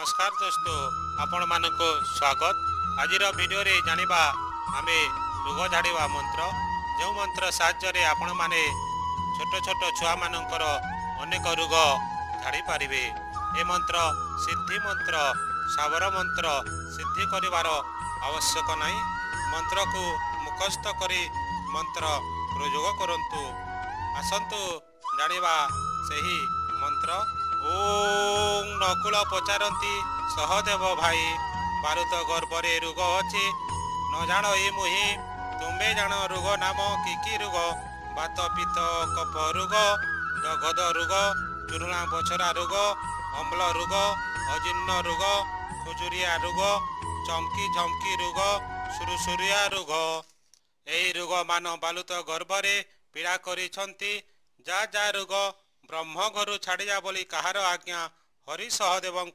नमस्कार दोस्तों आपण मानक स्वागत आज वीडियो रे जानिबा आमे रोग झाड़िबा मंत्र जो मंत्र साहाय्य आपण माने छोट छोट छुआ मानकर अनेक रोग झाड़ी पारिबे। ए मंत्र सिद्धि मंत्र सावर मंत्र सिद्धि करिवार आवश्यक नहीं। मंत्र को मुखस्थ करी मंत्र प्रयोग करंतु। आसंतु जानिबा सही मंत्र। ओम नकुल पचारती सहदेव भाई बारुत गर्भरे रोग अच्छे न जान ए मुहि तुम्हें जान रोग नाम कि रोग बात पित्त कफ रोग गद रोग चुरुणा बछरा रोग अम्ल रोग अजीर्ण रोग खुजुरिया रोग चमकी झमकी रोग सुरुसुरिया रोग यही रोग मान बालुत गर्भरे पीड़ा करिछंती। जा जा रोग ब्रह्म घरु छाड़िया बोली कहार आज्ञा हरि सहदेव